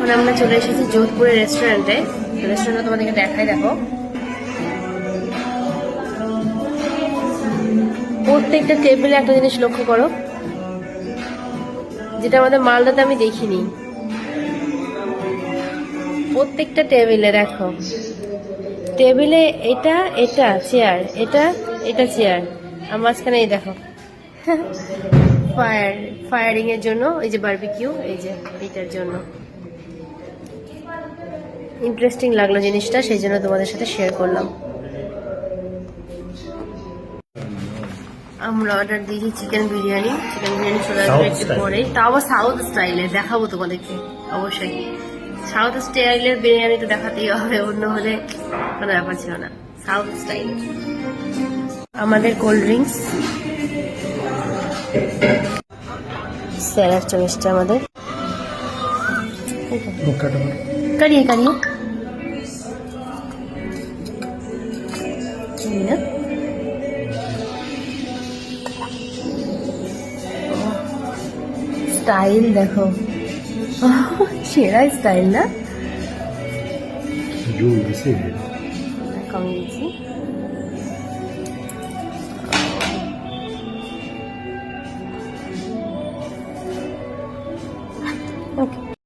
এখন আমরা চলে এসেছি যোধপুরের রেস্টুরেন্টে। রেস্টুরেন্টটা তোমাদেরকে দেখাই, দেখো প্রত্যেকটা টেবিলে একটা জিনিস লক্ষ্য করো, যেটা আমাদের মালদাতে আমি দেখিনি। প্রত্যেকটা টেবিলে দেখো, টেবিলে এটা এটা চেয়ার, এটা চেয়ার, আর মাঝখানে এই দেখো ফায়ারিং এর জন্য, এই যে বারবিকিউ, এই যে এটার জন্য। ইন্টারেস্টিং লাগলো জিনিসটা, সেই জন্য তোমাদের সাথে শেয়ার করলাম। আমরা অর্ডার দিয়েছি চিকেন বিরিয়ানি চলে আসবে একটু পরে, তাও আবার সাউথ স্টাইলের, দেখাবো তোমাদেরকে অবশ্যই। সাউথ স্টাইলের বিরিয়ানি তো দেখাতেই হবে, অন্য হলে কোনো ব্যাপার ছিল না, সাউথ স্টাইলের। আমাদের কোল্ড ড্রিঙ্কস, স্যালাড চয়েসটা আমাদের কারিয়ে না, স্টাইল দেখো, সেরা স্টাইল না, কমিয়ে দিচ্ছি।